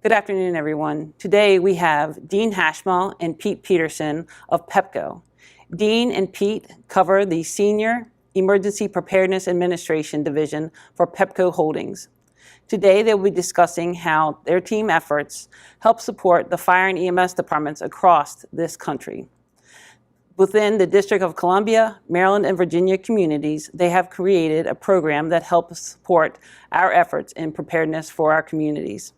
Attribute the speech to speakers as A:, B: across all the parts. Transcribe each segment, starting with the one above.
A: Good afternoon, everyone. Today we have Dean Hashmal and Pete Peterson of Pepco. Dean and Pete cover the Senior Emergency Preparedness Administration Division for Pepco Holdings. Today they will be discussing how their team efforts help support the fire and EMS departments across this country. Within the District of Columbia, Maryland, and Virginia communities, they have created a program that helps support our efforts in preparedness for our communities.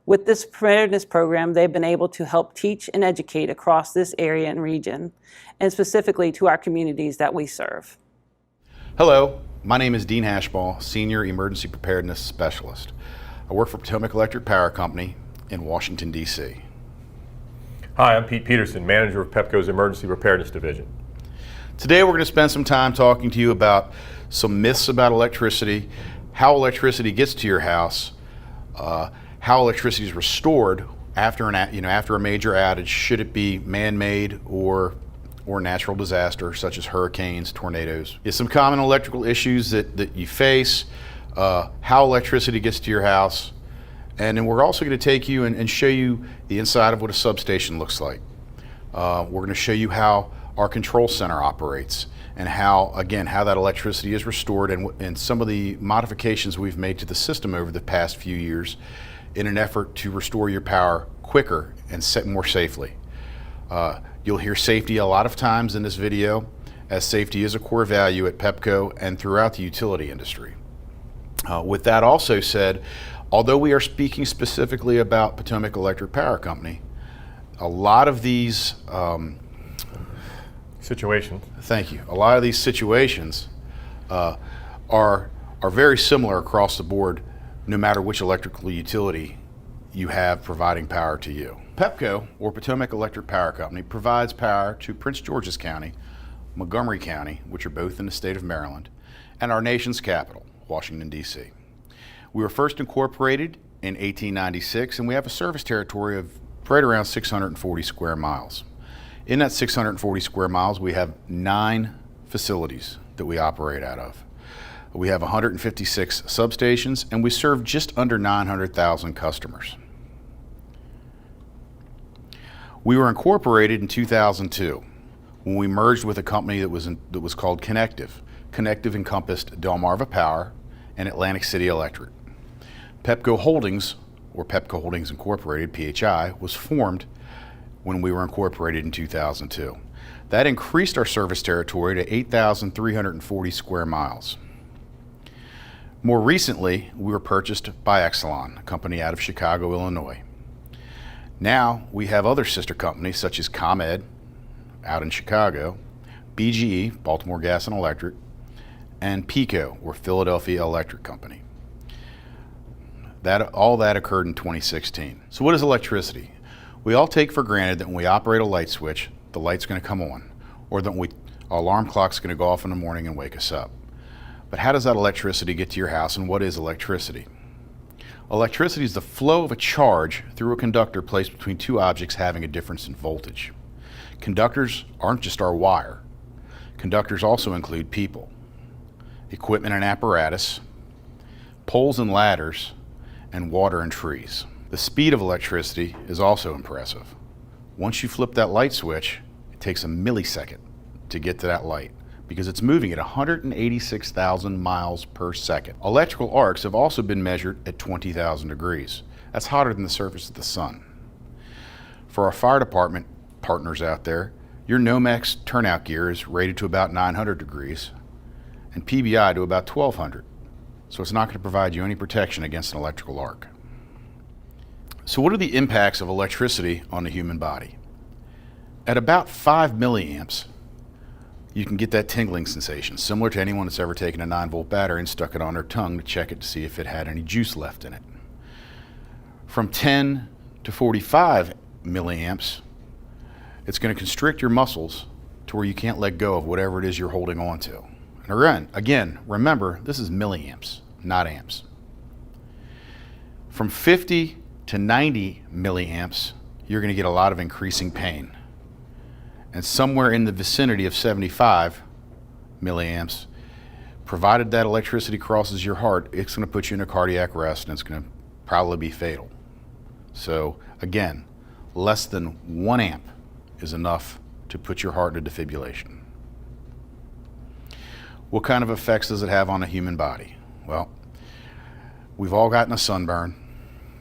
A: With this preparedness program, they've been able to help teach and educate across this area and region, and specifically to our communities that we serve.
B: Hello, my name is Dean Hashmal, Senior Emergency Preparedness Specialist. I work for Potomac Electric Power Company in Washington, D.C.
C: Hi, I'm Pete Peterson, Manager of Pepco's Emergency Preparedness Division.
B: Today we're going to spend some time talking to you about some myths about electricity, how electricity gets to your house, how electricity is restored after a major outage, should it be man-made or natural disaster such as hurricanes, tornadoes. It's some common electrical issues that you face, how electricity gets to your house, and then we're also going to take you and show you the inside of what a substation looks like. We're going to show you how our control center operates and how that electricity is restored and some of the modifications we've made to the system over the past few years in an effort to restore your power quicker and more safely. You'll hear safety a lot of times in this video, as safety is a core value at Pepco and throughout the utility industry. With that also said, although we are speaking specifically about Potomac Electric Power Company, a lot of these
C: situations.
B: Thank you. A lot of these situations are very similar across the board, no matter which electrical utility you have providing power to you. Pepco, or Potomac Electric Power Company, provides power to Prince George's County, Montgomery County, which are both in the state of Maryland, and our nation's capital, Washington, D.C. We were first incorporated in 1896, and we have a service territory of right around 640 square miles. In that 640 square miles, we have 9 facilities that we operate out of. We have 156 substations, and we serve just under 900,000 customers. We were incorporated in 2002 when we merged with a company that was called Connective. Connective encompassed Delmarva Power and Atlantic City Electric. Pepco Holdings, or Pepco Holdings Incorporated, PHI, was formed when we were incorporated in 2002. That increased our service territory to 8,340 square miles. More recently, we were purchased by Exelon, a company out of Chicago, Illinois. Now we have other sister companies such as ComEd out in Chicago, BGE, Baltimore Gas and Electric, and PECO, or Philadelphia Electric Company. All that occurred in 2016. So what is electricity? We all take for granted that when we operate a light switch, the light's going to come on, or that our alarm clock's going to go off in the morning and wake us up. But how does that electricity get to your house, and what is electricity? Electricity is the flow of a charge through a conductor placed between two objects having a difference in voltage. Conductors aren't just our wire. Conductors also include people, equipment and apparatus, poles and ladders, and water and trees. The speed of electricity is also impressive. Once you flip that light switch, it takes a millisecond to get to that light, because it's moving at 186,000 miles per second. Electrical arcs have also been measured at 20,000 degrees. That's hotter than the surface of the sun. For our fire department partners out there, your Nomex turnout gear is rated to about 900 degrees and PBI to about 1200. So it's not going to provide you any protection against an electrical arc. So what are the impacts of electricity on the human body? At about 5 milliamps, you can get that tingling sensation, similar to anyone that's ever taken a 9-volt battery and stuck it on their tongue to check it to see if it had any juice left in it. From 10 to 45 milliamps, it's going to constrict your muscles to where you can't let go of whatever it is you're holding on to. And again, remember, this is milliamps, not amps. From 50 to 90 milliamps, you're going to get a lot of increasing pain. And somewhere in the vicinity of 75 milliamps, provided that electricity crosses your heart, it's going to put you in a cardiac arrest and it's going to probably be fatal. So again, less than 1 amp is enough to put your heart into defibrillation. What kind of effects does it have on the human body? Well, we've all gotten a sunburn,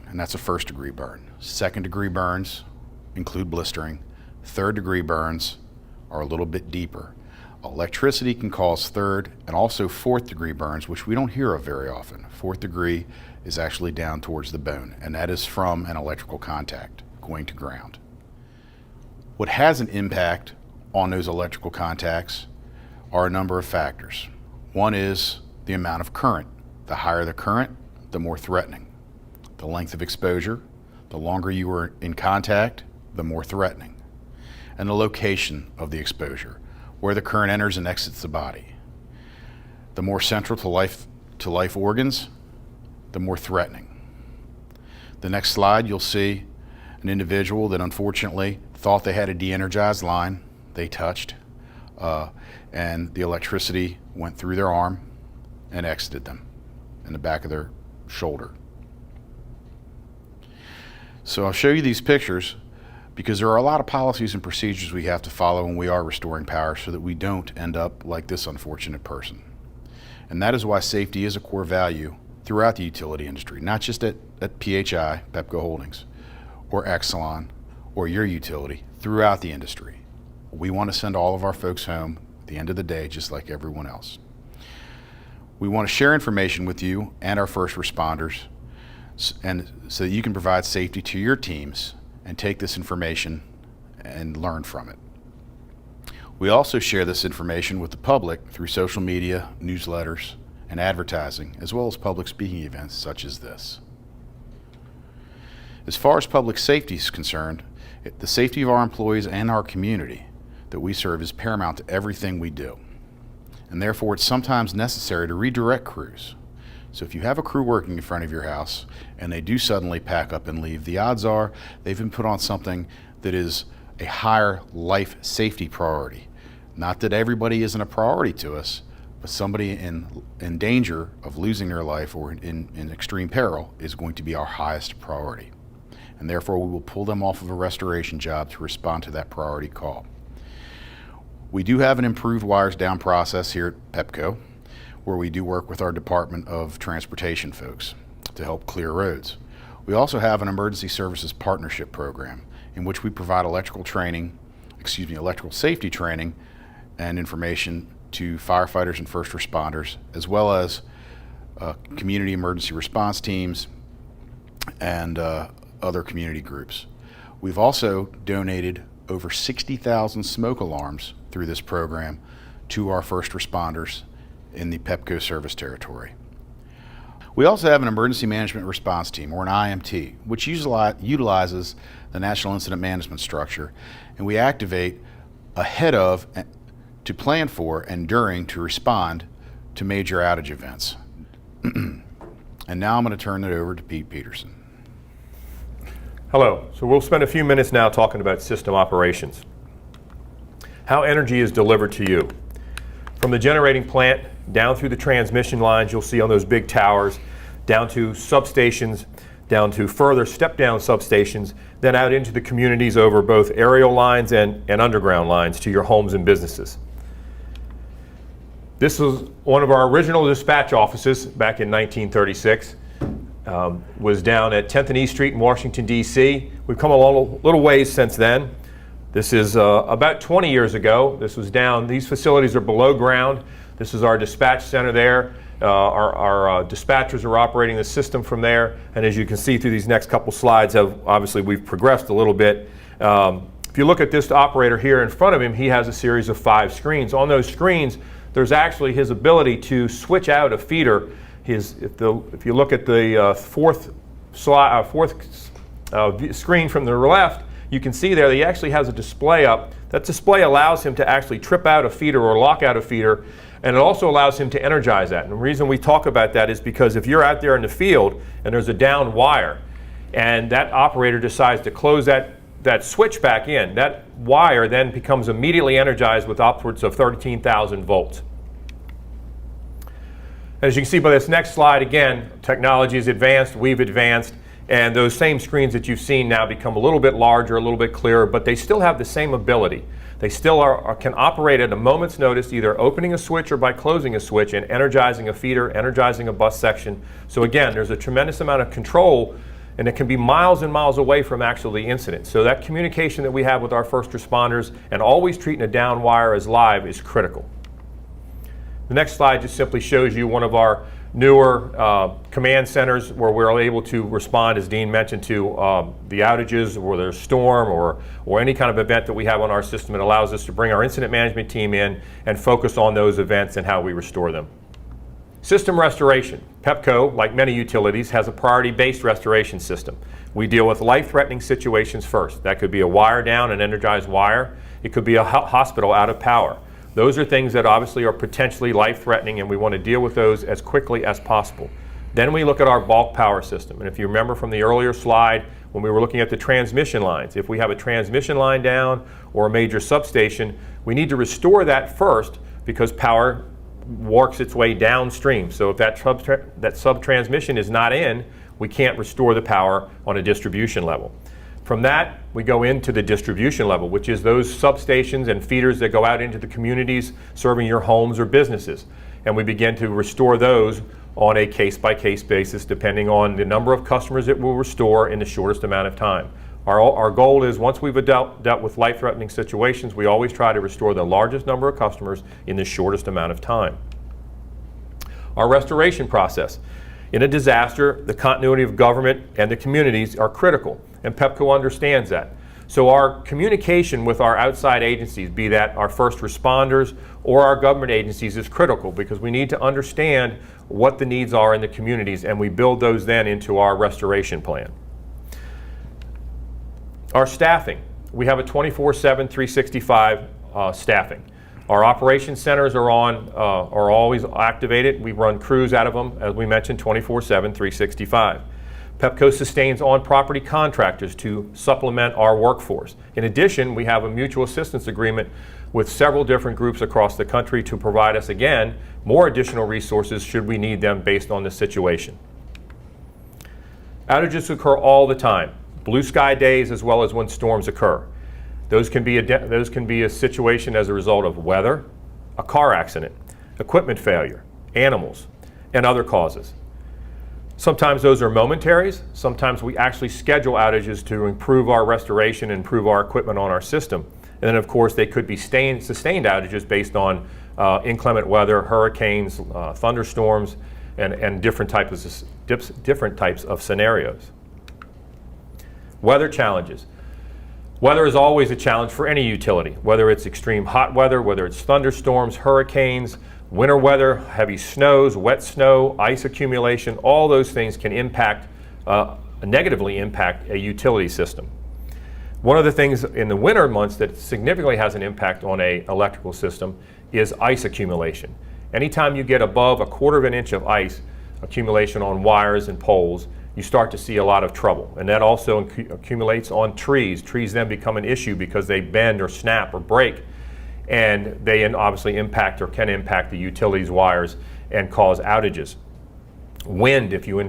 B: and that's a 1st-degree burn. 2nd-degree burns include blistering. 3rd-degree burns are a little bit deeper. Electricity can cause 3rd and also 4th-degree burns, which we don't hear of very often. 4th degree is actually down towards the bone, and that is from an electrical contact going to ground. What has an impact on those electrical contacts are a number of factors. One is the amount of current. The higher the current, the more threatening. The length of exposure, the longer you are in contact, the more threatening. And the location of the exposure, where the current enters and exits the body. The more central to life organs, the more threatening. The next slide, you'll see an individual that unfortunately thought they had a de-energized line they touched, and the electricity went through their arm and exited them in the back of their shoulder. So I'll show you these pictures because there are a lot of policies and procedures we have to follow when we are restoring power so that we don't end up like this unfortunate person. And that is why safety is a core value throughout the utility industry, not just at PHI, Pepco Holdings, or Exelon, or your utility, throughout the industry. We want to send all of our folks home at the end of the day just like everyone else. We want to share information with you and our first responders and so that you can provide safety to your teams and take this information and learn from it. We also share this information with the public through social media, newsletters, and advertising, as well as public speaking events such as this. As far as public safety is concerned, the safety of our employees and our community that we serve is paramount to everything we do. And therefore, it's sometimes necessary to redirect crews. So if you have a crew working in front of your house and they do suddenly pack up and leave, the odds are they've been put on something that is a higher life safety priority. Not that everybody isn't a priority to us, but somebody in danger of losing their life or in extreme peril is going to be our highest priority. And therefore, we will pull them off of a restoration job to respond to that priority call. We do have an improved wires down process here at Pepco, where we do work with our Department of Transportation folks to help clear roads. We also have an emergency services partnership program in which we provide electrical safety training and information to firefighters and first responders, as well as community emergency response teams and other community groups. We've also donated over 60,000 smoke alarms through this program to our first responders in the Pepco service territory. We also have an emergency management response team, or an IMT, which utilizes the National Incident Management Structure, and we activate ahead of, to plan for, and during to respond to major outage events. And now I'm going to turn it over to Pete Peterson.
C: Hello. So we'll spend a few minutes now talking about system operations. How energy is delivered to you. From the generating plant down through the transmission lines you'll see on those big towers, down to substations, down to further step-down substations, then out into the communities over both aerial lines and underground lines to your homes and businesses. This was one of our original dispatch offices back in 1936. Was down at 10th and E Street in Washington, D.C. We've come a little ways since then. This is about 20 years ago. This was down, these facilities are below ground. This is our dispatch center there. Our dispatchers are operating the system from there. And as you can see through these next couple slides, obviously we've progressed a little bit. If you look at this operator here in front of him, he has a series of 5 screens. On those screens, there's actually his ability to switch out a feeder. If you look at the fourth screen from the left, you can see there that he actually has a display up. That display allows him to actually trip out a feeder or lock out a feeder, and it also allows him to energize that. And the reason we talk about that is because if you're out there in the field and there's a down wire, and that operator decides to close that switch back in, that wire then becomes immediately energized with upwards of 13,000 volts. As you can see by this next slide, again, technology is advanced, we've advanced, And those same screens that you've seen now become a little bit larger, a little bit clearer, but they still have the same ability. They still can operate at a moment's notice, either opening a switch or by closing a switch and energizing a feeder, energizing a bus section. So again, there's a tremendous amount of control, and it can be miles and miles away from actually the incident. So that communication that we have with our first responders and always treating a down wire as live is critical. The next slide just simply shows you one of our newer command centers where we're able to respond, as Dean mentioned, to the outages or there's storm or any kind of event that we have on our system. It allows us to bring our incident management team in and focus on those events and how we restore them. System restoration. Pepco, like many utilities, has a priority-based restoration system. We deal with life-threatening situations first. That could be a wire down, an energized wire. It could be a hospital out of power. Those are things that obviously are potentially life-threatening, and we want to deal with those as quickly as possible. Then we look at our bulk power system. And if you remember from the earlier slide, when we were looking at the transmission lines, if we have a transmission line down or a major substation, we need to restore that first because power works its way downstream. So if that sub-transmission is not in, we can't restore the power on a distribution level. From that, we go into the distribution level, which is those substations and feeders that go out into the communities serving your homes or businesses. And we begin to restore those on a case-by-case basis, depending on the number of customers it will restore in the shortest amount of time. Our goal is, once we've dealt with life-threatening situations, we always try to restore the largest number of customers in the shortest amount of time. Our restoration process. In a disaster, the continuity of government and the communities are critical, and Pepco understands that. So our communication with our outside agencies, be that our first responders or our government agencies, is critical because we need to understand what the needs are in the communities, and we build those then into our restoration plan. Our staffing. We have a 24/7, 365 staffing. Our operations centers are always activated. We run crews out of them, as we mentioned, 24/7, 365. Pepco sustains on-property contractors to supplement our workforce. In addition, we have a mutual assistance agreement with several different groups across the country to provide us, again, more additional resources should we need them based on the situation. Outages occur all the time, blue sky days as well as when storms occur. Those can be a situation as a result of weather, a car accident, equipment failure, animals, and other causes. Sometimes those are momentaries. Sometimes we actually schedule outages to improve our restoration and improve our equipment on our system. And then, of course, they could be sustained outages based on inclement weather, hurricanes, thunderstorms, and different types of scenarios. Weather challenges. Weather is always a challenge for any utility, whether it's extreme hot weather, whether it's thunderstorms, hurricanes, winter weather, heavy snows, wet snow, ice accumulation. All those things can negatively impact a utility system. One of the things in the winter months that significantly has an impact on an electrical system is ice accumulation. Anytime you get above 1/4 of an inch of ice accumulation on wires and poles, you start to see a lot of trouble. And that also accumulates on trees. Trees then become an issue because they bend or snap or break, and they obviously impact or can impact the utilities wires and cause outages. Wind, if you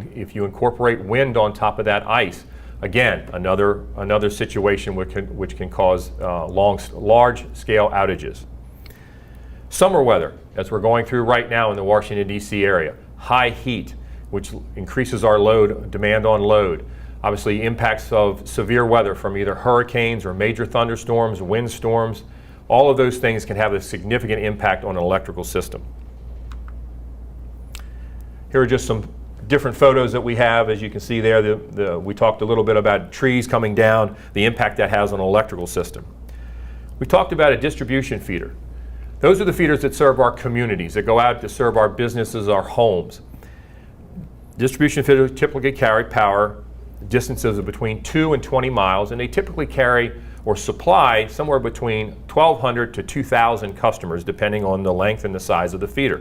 C: incorporate wind on top of that ice, again, another situation which can cause large-scale outages. Summer weather, as we're going through right now in the Washington, D.C. area. High heat, which increases our demand on load. Obviously, impacts of severe weather from either hurricanes or major thunderstorms, windstorms. All of those things can have a significant impact on an electrical system. Here are just some different photos that we have. As you can see there, we talked a little bit about trees coming down, the impact that has on an electrical system. We talked about a distribution feeder. Those are the feeders that serve our communities, that go out to serve our businesses, our homes. Distribution feeders typically carry power distances of between 2 and 20 miles, and they typically carry or supply somewhere between 1,200 to 2,000 customers, depending on the length and the size of the feeder.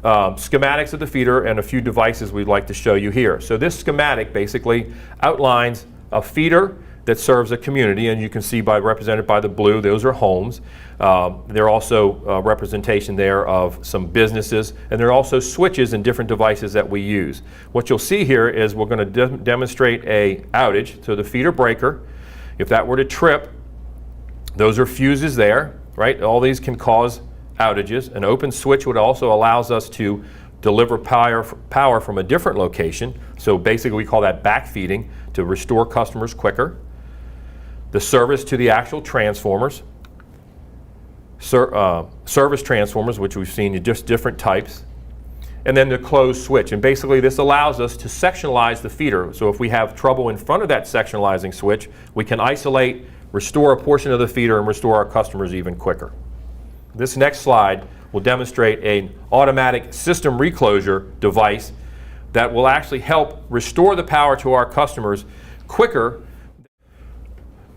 C: Schematics of the feeder and a few devices we'd like to show you here. So this schematic basically outlines a feeder that serves a community, and you can see represented by the blue, those are homes. There are also representation there of some businesses, and there are also switches and different devices that we use. What you'll see here is we're going to demonstrate a outage, so the feeder breaker, if that were to trip, those are fuses there, right? All these can cause outages. An open switch would also allows us to deliver power from a different location, so basically we call that backfeeding to restore customers quicker. The service to the actual transformers, service transformers, which we've seen in just different types, and then the closed switch. And basically this allows us to sectionalize the feeder. So if we have trouble in front of that sectionalizing switch, we can isolate, restore a portion of the feeder, and restore our customers even quicker. This next slide will demonstrate an automatic system reclosure device that will actually help restore the power to our customers quicker.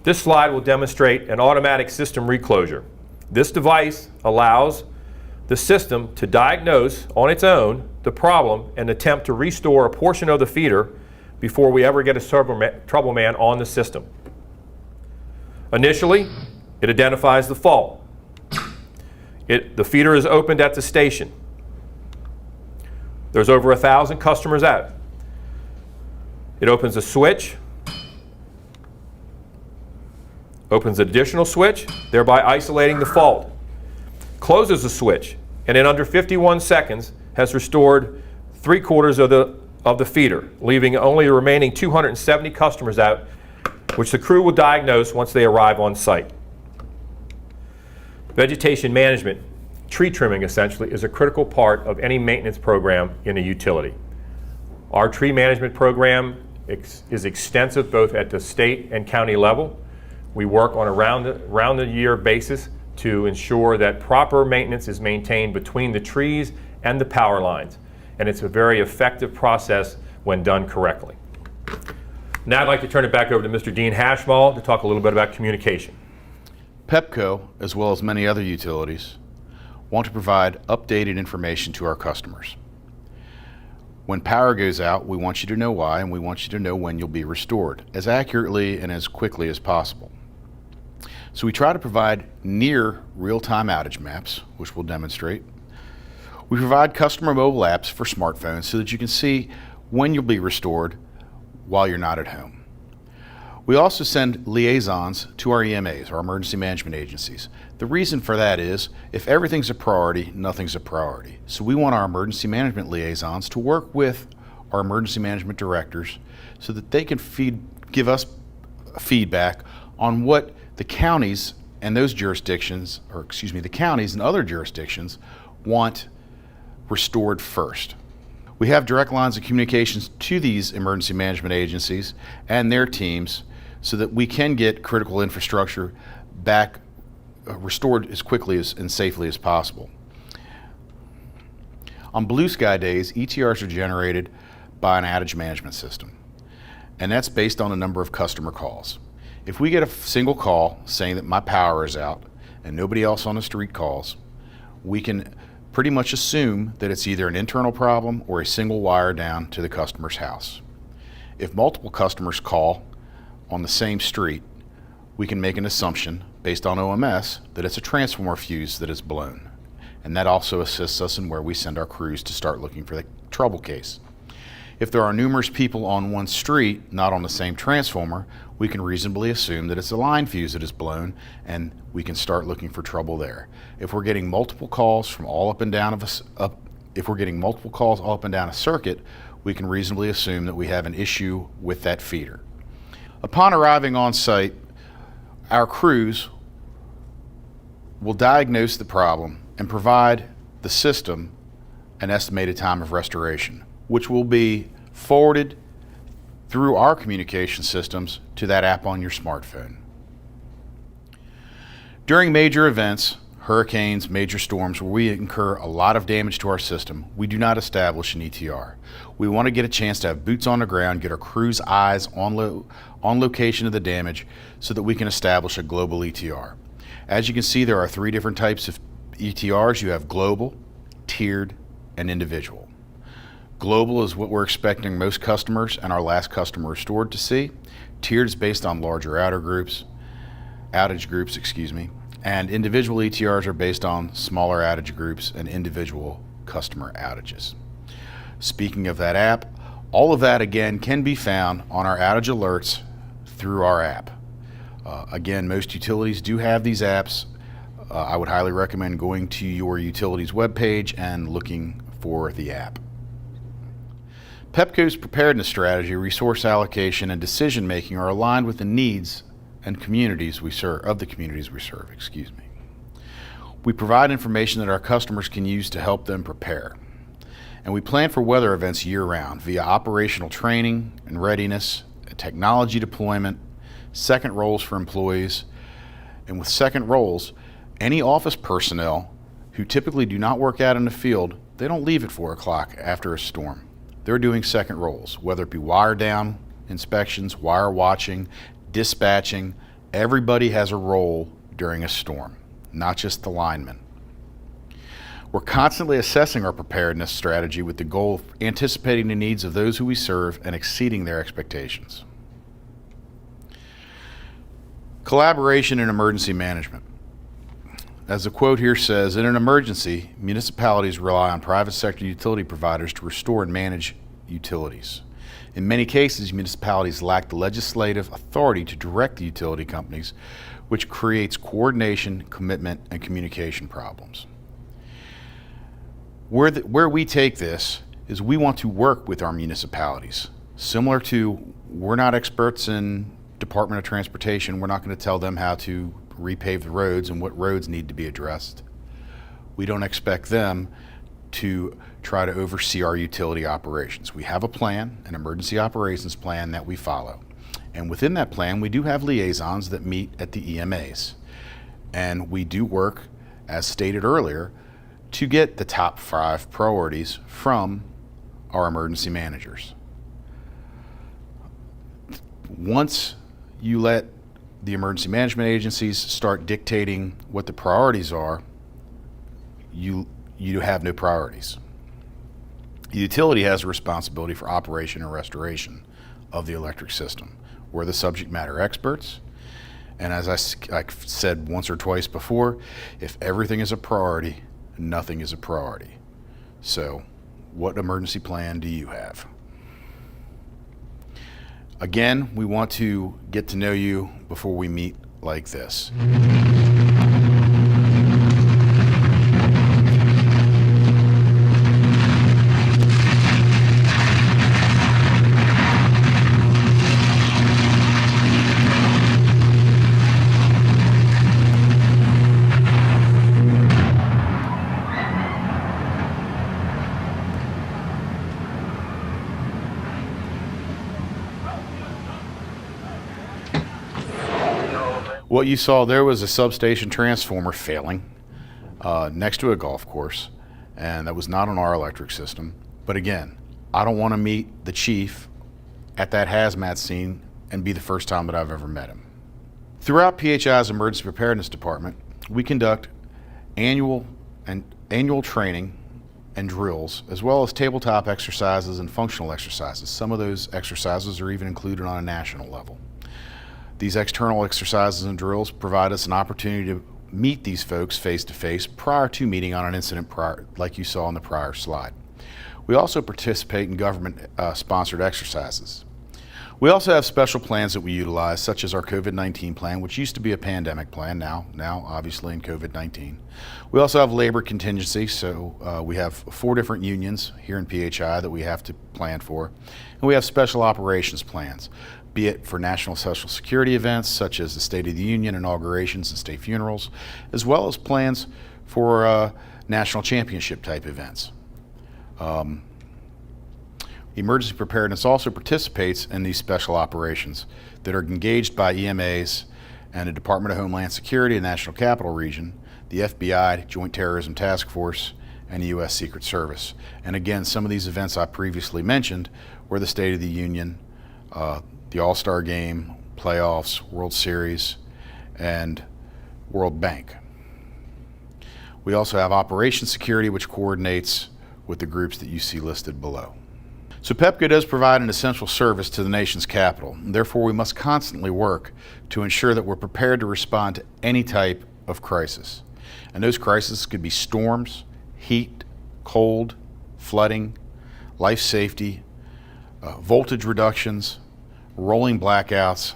C: This slide will demonstrate an automatic system reclosure. This device allows the system to diagnose on its own the problem and attempt to restore a portion of the feeder before we ever get a trouble man on the system. Initially, it identifies the fault. The feeder is opened at the station. There's over 1,000 customers out. It opens a switch, opens an additional switch, thereby isolating the fault, closes the switch, and in under 51 seconds has restored 3/4 of the feeder, leaving only the remaining 270 customers out, which the crew will diagnose once they arrive on site. Vegetation management, tree trimming essentially, is a critical part of any maintenance program in a utility. Our tree management program is extensive both at the state and county level. We work on a round-the-year basis to ensure that proper maintenance is maintained between the trees and the power lines. And it's a very effective process when done correctly. Now I'd like to turn it back over to Mr. Dean Hashmall to talk a little bit about communication.
B: Pepco, as well as many other utilities, want to provide updated information to our customers. When power goes out, we want you to know why, and we want you to know when you'll be restored, as accurately and as quickly as possible. So we try to provide near real-time outage maps, which we'll demonstrate. We provide customer mobile apps for smartphones so that you can see when you'll be restored while you're not at home. We also send liaisons to our EMAs, our emergency management agencies. The reason for that is, if everything's a priority, nothing's a priority. So we want our emergency management liaisons to work with our emergency management directors so that they can give us feedback on what the counties and those jurisdictions, or excuse me, the counties and other jurisdictions want restored first. We have direct lines of communications to these emergency management agencies and their teams so that we can get critical infrastructure back restored as quickly and safely as possible. On blue sky days, ETRs are generated by an outage management system, and that's based on a number of customer calls. If we get a single call saying that my power is out and nobody else on the street calls, we can pretty much assume that it's either an internal problem or a single wire down to the customer's house. If multiple customers call on the same street, we can make an assumption based on OMS that it's a transformer fuse that is blown. And that also assists us in where we send our crews to start looking for the trouble case. If there are numerous people on one street, not on the same transformer, we can reasonably assume that it's a line fuse that is blown, and we can start looking for trouble there. If we're getting multiple calls from all up and down a circuit, we can reasonably assume that we have an issue with that feeder. Upon arriving on site, our crews will diagnose the problem and provide the system an estimated time of restoration, which will be forwarded through our communication systems to that app on your smartphone. During major events, hurricanes, major storms, where we incur a lot of damage to our system, we do not establish an ETR. We want to get a chance to have boots on the ground, get our crew's eyes on location of the damage so that we can establish a global ETR. As you can see, there are 3 different types of ETRs. You have global, tiered, and individual. Global is what we're expecting most customers and our last customer restored to see. Tiered is based on larger outage groups, and individual ETRs are based on smaller outage groups and individual customer outages. Speaking of that app, all of that again can be found on our outage alerts through our app. Again, most utilities do have these apps. I would highly recommend going to your utility's webpage and looking for the app. Pepco's preparedness strategy, resource allocation, and decision making are aligned with the needs and communities we serve. We provide information that our customers can use to help them prepare. And we plan for weather events year-round via operational training and readiness, technology deployment, second roles for employees. And with second roles, any office personnel who typically do not work out in the field, they don't leave at 4 o'clock after a storm. They're doing second roles, whether it be wire down inspections, wire watching, dispatching. Everybody has a role during a storm, not just the linemen. We're constantly assessing our preparedness strategy with the goal of anticipating the needs of those who we serve and exceeding their expectations. Collaboration in emergency management. As the quote here says, in an emergency, municipalities rely on private sector utility providers to restore and manage utilities. In many cases, municipalities lack the legislative authority to direct the utility companies, which creates coordination, commitment, and communication problems. Where we take this is we want to work with our municipalities. Similar to, we're not experts in Department of Transportation. We're not going to tell them how to repave the roads and what roads need to be addressed. We don't expect them to try to oversee our utility operations. We have a plan, an emergency operations plan that we follow. And within that plan, we do have liaisons that meet at the EMAs. And we do work, as stated earlier, to get the top 5 priorities from our emergency managers. Once you let the emergency management agencies start dictating what the priorities are, you have no priorities. The utility has a responsibility for operation and restoration of the electric system. We're the subject matter experts, and as I've said once or twice before, if everything is a priority, nothing is a priority. So, what emergency plan do you have? Again, we want to get to know you before we meet like this. What you saw there was a substation transformer failing next to a golf course, and that was not on our electric system. But again, I don't want to meet the chief at that hazmat scene and be the first time that I've ever met him. Throughout PHI's Emergency Preparedness Department, we conduct annual training and drills, as well as tabletop exercises and functional exercises. Some of those exercises are even included on a national level. These external exercises and drills provide us an opportunity to meet these folks face to face prior to meeting on an incident like you saw in the prior slide. We also participate in government sponsored exercises. We also have special plans that we utilize, such as our COVID-19 plan, which used to be a pandemic plan, now obviously in COVID-19. We also have labor contingency, so we have 4 different unions here in PHI that we have to plan for. And we have special operations plans, be it for national social security events such as the State of the Union, inaugurations, and state funerals, as well as plans for national championship type events. Emergency preparedness also participates in these special operations that are engaged by EMAs and the Department of Homeland Security and National Capital Region, the FBI, Joint Terrorism Task Force, and the U.S. Secret Service. And again, some of these events I previously mentioned were the State of the Union, the All-Star Game, playoffs, World Series, and World Bank. We also have Operations Security, which coordinates with the groups that you see listed below. So Pepco does provide an essential service to the nation's capital. Therefore, we must constantly work to ensure that we're prepared to respond to any type of crisis. And those crises could be storms, heat, cold, flooding, life safety, voltage reductions, rolling blackouts,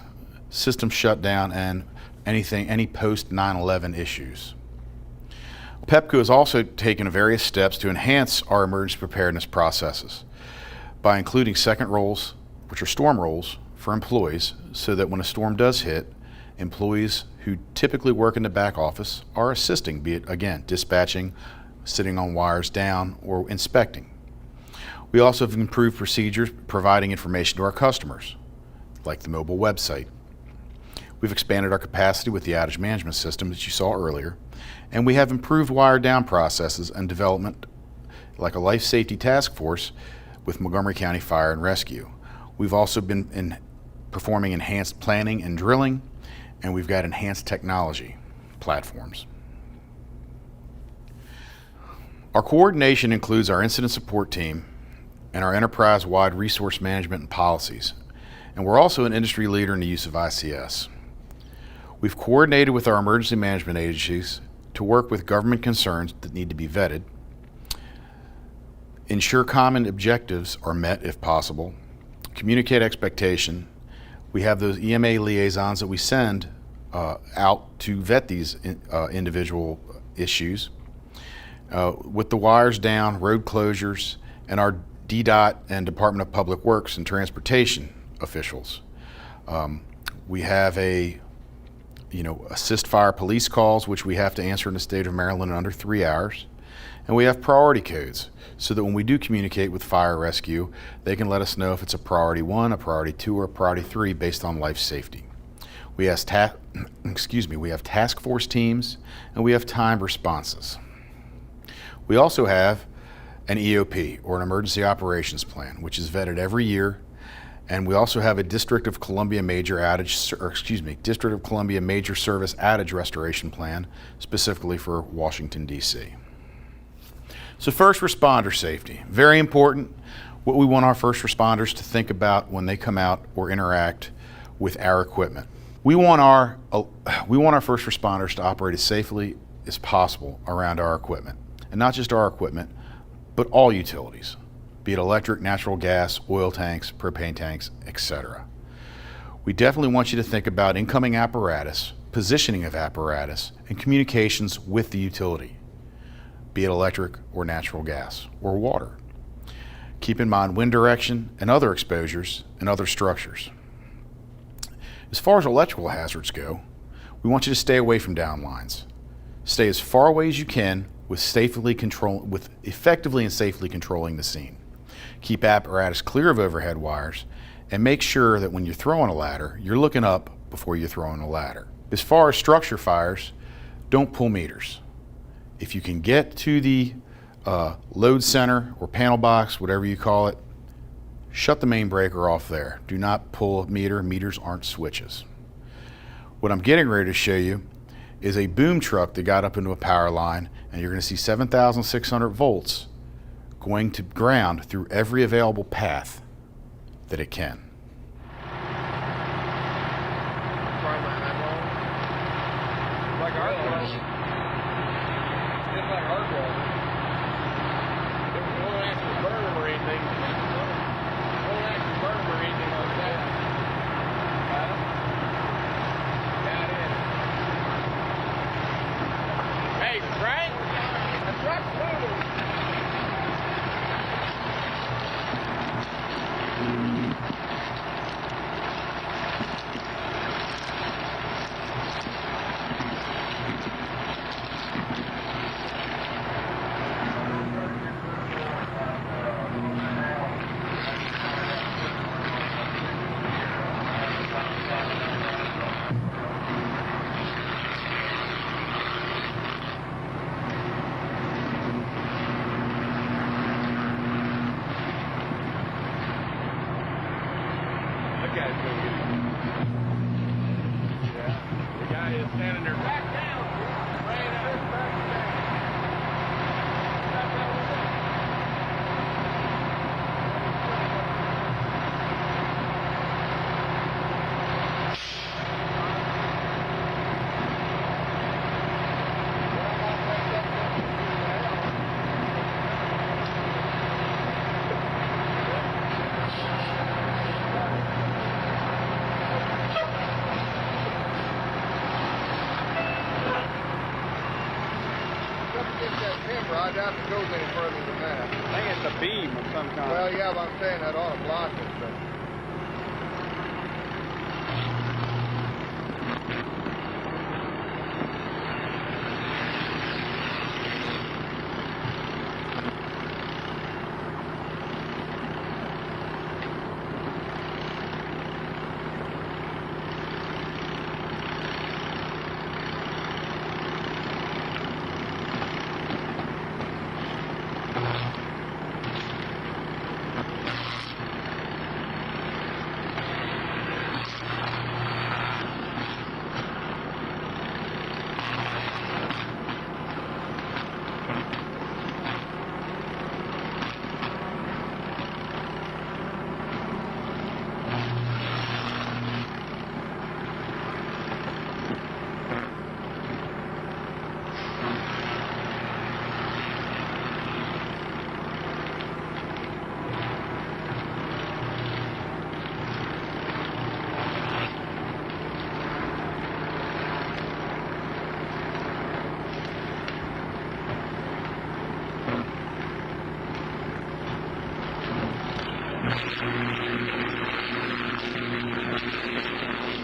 B: system shutdown, and any post 9/11 issues. Pepco has also taken various steps to enhance our emergency preparedness processes by including second roles, which are storm roles, for employees, so that when a storm does hit, employees who typically work in the back office are assisting, be it, again, dispatching, sitting on wires down, or inspecting. We also have improved procedures providing information to our customers, like the mobile website. We've expanded our capacity with the outage management system that you saw earlier, and we have improved wire down processes and development like a life safety task force with Montgomery County Fire and Rescue. We've also been performing enhanced planning and drilling, and we've got enhanced technology platforms. Our coordination includes our incident support team and our enterprise-wide resource management and policies, and we're also an industry leader in the use of ICS. We've coordinated with our emergency management agencies to work with government concerns that need to be vetted, ensure common objectives are met if possible, communicate expectation. We have those EMA liaisons that we send out to vet these individual issues. With the wires down, road closures, and our DDOT and Department of Public Works and Transportation officials. We have assist fire police calls, which we have to answer in the state of Maryland in under 3 hours. And we have priority codes so that when we do communicate with fire rescue, they can let us know if it's a priority 1, a priority 2, or a priority 3 based on life safety. We have task force teams, and we have timed responses. We also have an EOP, or an emergency operations plan, which is vetted every year. And we also have a District of Columbia Major Service Outage Restoration Plan, specifically for Washington, D.C. So first responder safety, very important. What we want our first responders to think about when they come out or interact with our equipment. We want our first responders to operate as safely as possible around our equipment, and not just our equipment, but all utilities, be it electric, natural gas, oil tanks, propane tanks, etc. We definitely want you to think about incoming apparatus, positioning of apparatus, and communications with the utility, be it electric or natural gas or water. Keep in mind wind direction and other exposures and other structures. As far as electrical hazards go, we want you to stay away from downlines. Stay as far away as you can with effectively and safely controlling the scene. Keep apparatus clear of overhead wires, and make sure that when you're throwing a ladder, you're looking up before you're throwing a ladder. As far as structure fires, don't pull meters. If you can get to the load center or panel box, whatever you call it, shut the main breaker off there. Do not pull a meter. Meters aren't switches. What I'm getting ready to show you is a boom truck that got up into a power line, and you're going to see 7,600 volts going to ground through every available path that it can.
D: get that timber, I doubt it goes any further than that.
E: I think it's a beam of some kind.
D: Well, yeah, but I'm saying that ought to block it, but...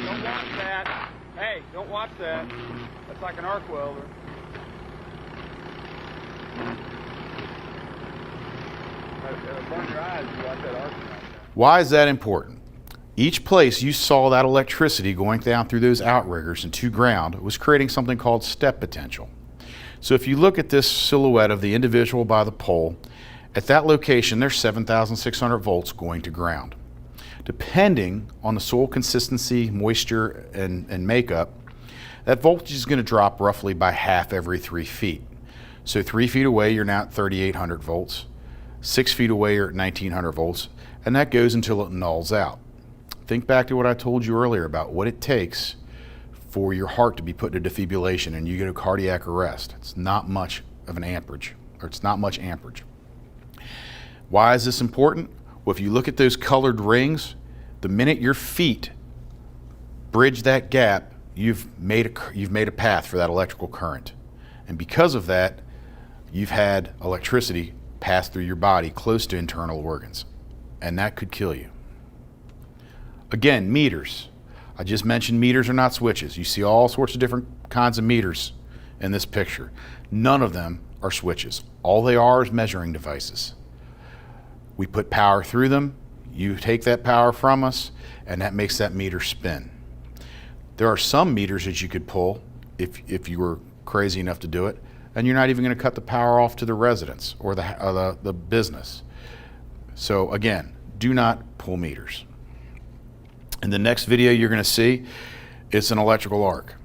E: Don't watch that. Hey, don't watch that. That's like an arc welder. It'll burn your eyes if you watch that arc welder.
B: Why is that important? Each place you saw that electricity going down through those outriggers into ground was creating something called step potential. So if you look at this silhouette of the individual by the pole, at that location there's 7,600 volts going to ground. Depending on the soil consistency, moisture, and makeup, that voltage is going to drop roughly by half every 3 feet. So 3 feet away you're now at 3,800 volts, 6 feet away you're at 1,900 volts, and that goes until it nulls out. Think back to what I told you earlier about what it takes for your heart to be put into defibrillation and you get a cardiac arrest. It's not much of an amperage, or it's not much amperage. Why is this important? Well, if you look at those colored rings, the minute your feet bridge that gap, you've made a path for that electrical current. And because of that, you've had electricity pass through your body close to internal organs, and that could kill you. Again, meters. I just mentioned meters are not switches. You see all sorts of different kinds of meters in this picture. None of them are switches. All they are is measuring devices. We put power through them, you take that power from us, and that makes that meter spin. There are some meters that you could pull if you were crazy enough to do it, and you're not even going to cut the power off to the residents or the business. So again, do not pull meters. In the next video you're going to see, it's an electrical arc.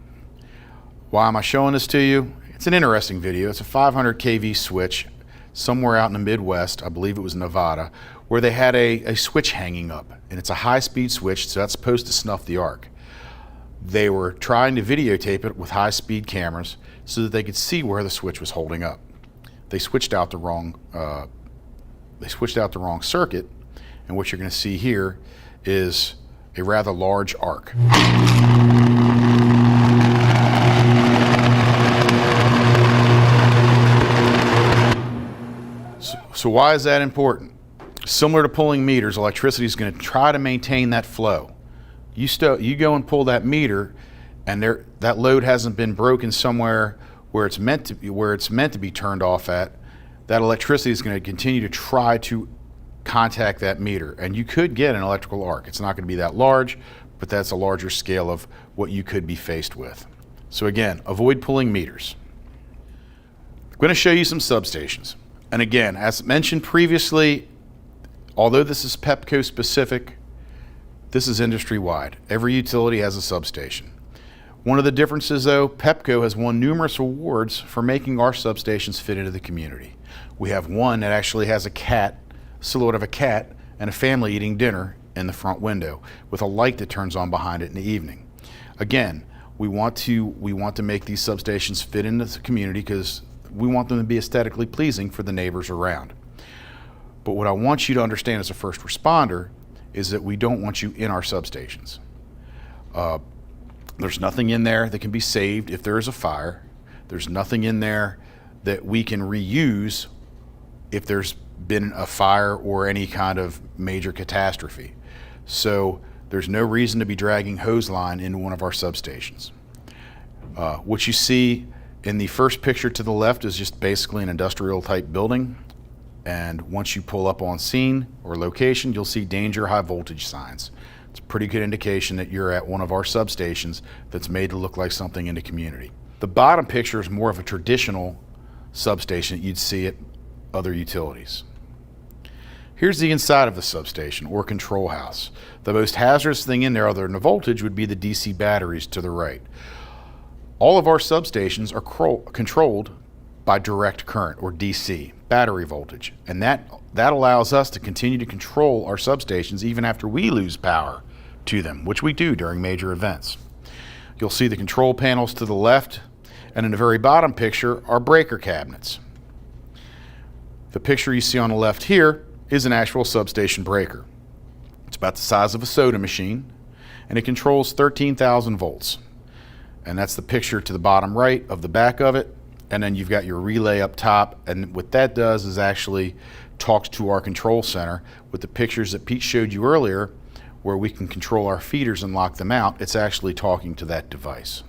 B: Why am I showing this to you? It's an interesting video. It's a 500 kV switch somewhere out in the Midwest, I believe it was Nevada, where they had a switch hanging up, and it's a high-speed switch, so that's supposed to snuff the arc. They were trying to videotape it with high-speed cameras so that they could see where the switch was holding up. They switched out the wrong circuit, and what you're going to see here is a rather large arc. So why is that important? Similar to pulling meters, electricity is going to try to maintain that flow. You go and pull that meter, and that load hasn't been broken somewhere where it's meant to be turned off at. That electricity is going to continue to try to contact that meter, and you could get an electrical arc. It's not going to be that large, but that's a larger scale of what you could be faced with. So again, avoid pulling meters. I'm going to show you some substations. And again, as mentioned previously, although this is Pepco specific, this is industry-wide. Every utility has a substation. One of the differences though, Pepco has won numerous awards for making our substations fit into the community. We have one that actually has a silhouette of a cat and a family eating dinner in the front window with a light that turns on behind it in the evening. Again, we want to make these substations fit into the community because we want them to be aesthetically pleasing for the neighbors around. But what I want you to understand as a first responder is that we don't want you in our substations. There's nothing in there that can be saved if there is a fire. There's nothing in there that we can reuse if there's been a fire or any kind of major catastrophe. So there's no reason to be dragging hose line into one of our substations. What you see in the first picture to the left is just basically an industrial type building. And once you pull up on scene or location, you'll see danger high voltage signs. It's a pretty good indication that you're at one of our substations that's made to look like something in the community. The bottom picture is more of a traditional substation that you'd see at other utilities. Here's the inside of the substation or control house. The most hazardous thing in there other than the voltage would be the DC batteries to the right. All of our substations are controlled by direct current or DC, battery voltage. And that allows us to continue to control our substations even after we lose power to them, which we do during major events. You'll see the control panels to the left, and in the very bottom picture are breaker cabinets. The picture you see on the left here is an actual substation breaker. It's about the size of a soda machine, and it controls 13,000 volts. And that's the picture to the bottom right of the back of it. And then you've got your relay up top. And what that does is actually talks to our control center with the pictures that Pete showed you earlier, where we can control our feeders and lock them out. It's actually talking to that device.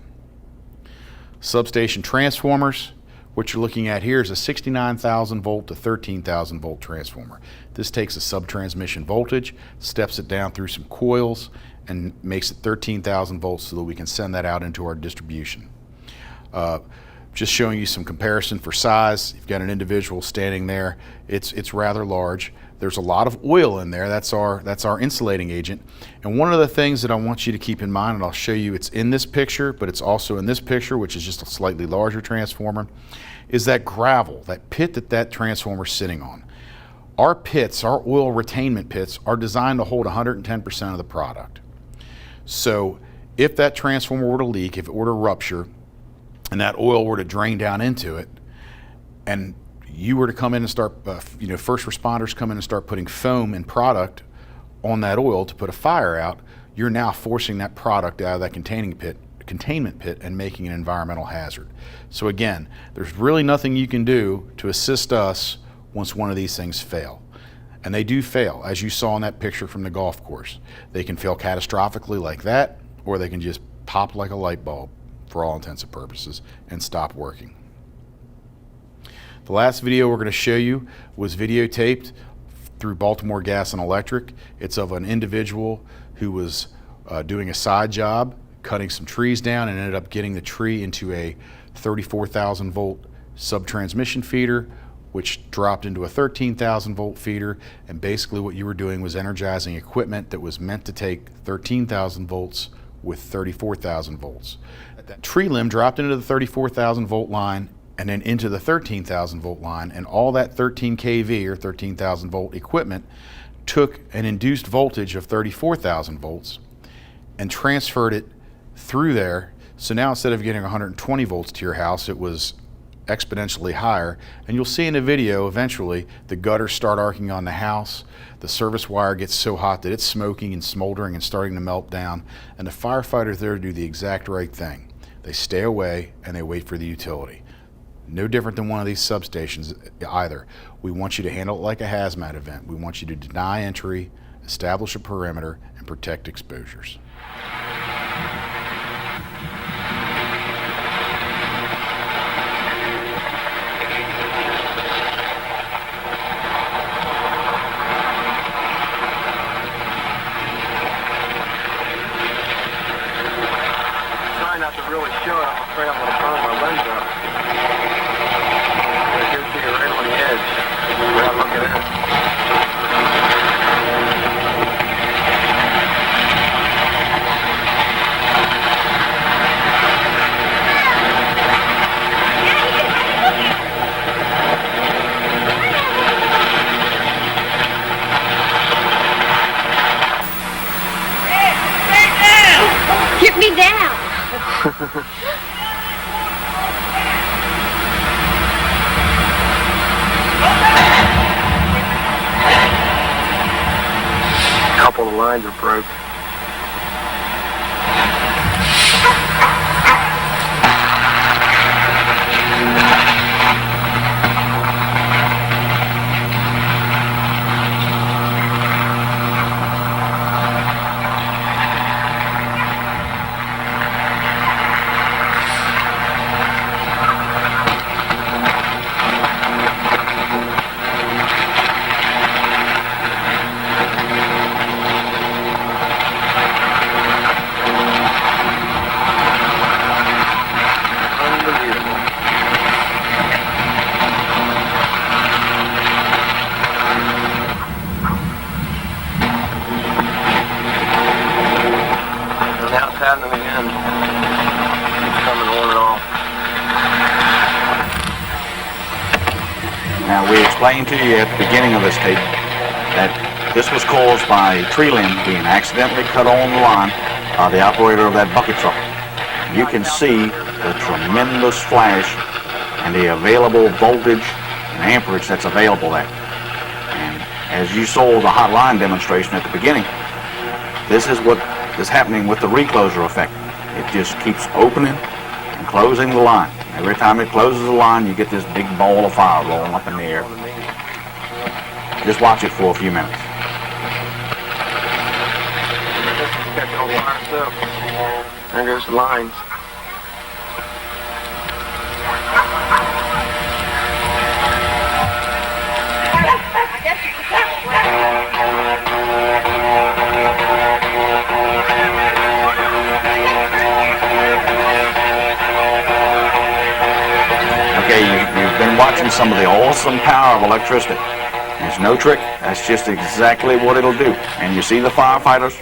B: Substation transformers. What you're looking at here is a 69,000 volt to 13,000 volt transformer. This takes a sub-transmission voltage, steps it down through some coils, and makes it 13,000 volts so that we can send that out into our distribution. Just showing you some comparison for size. You've got an individual standing there. It's rather large. There's a lot of oil in there. That's our insulating agent. And one of the things that I want you to keep in mind, and I'll show you, it's in this picture, but it's also in this picture, which is just a slightly larger transformer, is that gravel, that pit that transformer's sitting on. Our pits, our oil retainment pits, are designed to hold 110% of the product. So if that transformer were to leak, if it were to rupture, and that oil were to drain down into it, and you were to come in and start, first responders come in and start putting foam and product on that oil to put a fire out, you're now forcing that product out of that containment pit and making an environmental hazard. So again, there's really nothing you can do to assist us once one of these things fail. And they do fail, as you saw in that picture from the golf course. They can fail catastrophically like that, or they can just pop like a light bulb for all intents and purposes and stop working. The last video we're going to show you was videotaped through Baltimore Gas and Electric. It's of an individual who was doing a side job, cutting some trees down, and ended up getting the tree into a 34,000 volt sub-transmission feeder, which dropped into a 13,000 volt feeder. And basically what you were doing was energizing equipment that was meant to take 13,000 volts with 34,000 volts. That tree limb dropped into the 34,000 volt line and then into the 13,000 volt line, and all that 13 kV or 13,000 volt equipment took an induced voltage of 34,000 volts and transferred it through there. So now instead of getting 120 volts to your house, it was exponentially higher. And you'll see in the video eventually the gutters start arcing on the house. The service wire gets so hot that it's smoking and smoldering and starting to melt down. And the firefighters there do the exact right thing. They stay away and they wait for the utility. No different than one of these substations either. We want you to handle it like a hazmat event. We want you to deny entry, establish a perimeter, and protect exposures.
D: Try not to really show it. I'm afraid I'm going to burn my lens up. I can see it right on the edge. Without looking at it.
F: Get me down!
D: A couple of lines are broke.
G: explained to you at the beginning of this tape that this was caused by a tree limb being accidentally cut on the line by the operator of that bucket truck. You can see the tremendous flash and the available voltage and amperage that's available there. And as you saw the hot line demonstration at the beginning, this is what is happening with the recloser effect. It just keeps opening and closing the line. Every time it closes the line, you get this big ball of fire rolling up in the air. Just watch it for a few minutes.
D: Catching all the wires up. There goes the lines.
G: Okay, you've been watching some of the awesome power of electricity. There's no trick. That's just exactly what it'll do. And you see the firefighters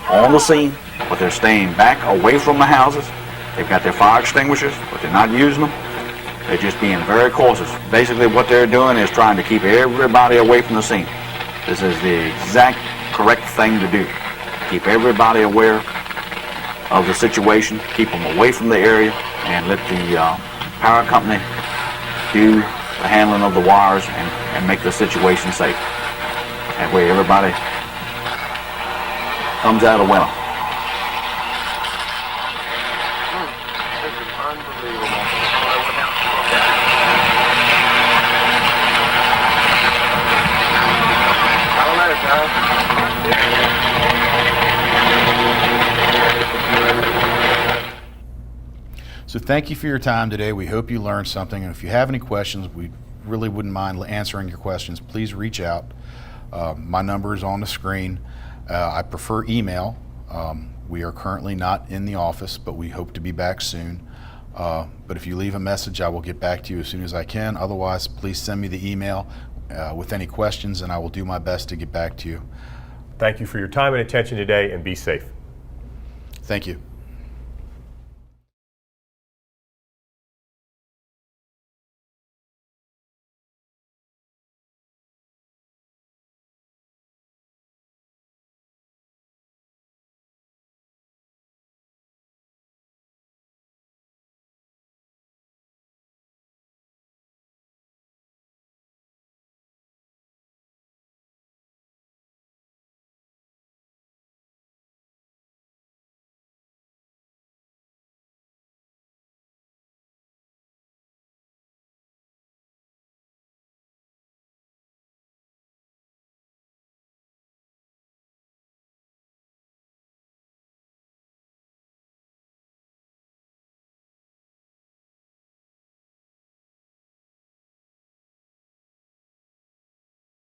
G: on the scene, but they're staying back away from the houses. They've got their fire extinguishers, but they're not using them. They're just being very cautious. Basically what they're doing is trying to keep everybody away from the scene. This is the exact correct thing to do. Keep everybody aware of the situation, keep them away from the area, and let the power company do the handling of the wires and make the situation safe. That way everybody comes out a winner.
D: This is unbelievable. I went out to look at it. I don't know, guys.
B: So thank you for your time today. We hope you learned something. And if you have any questions, we really wouldn't mind answering your questions. Please reach out. My number is on the screen. I prefer email. We are currently not in the office, but we hope to be back soon. But if you leave a message, I will get back to you as soon as I can. Otherwise, please send me the email with any questions, and I will do my best to get back to you.
C: Thank you for your time and attention today, and be safe.
B: Thank you.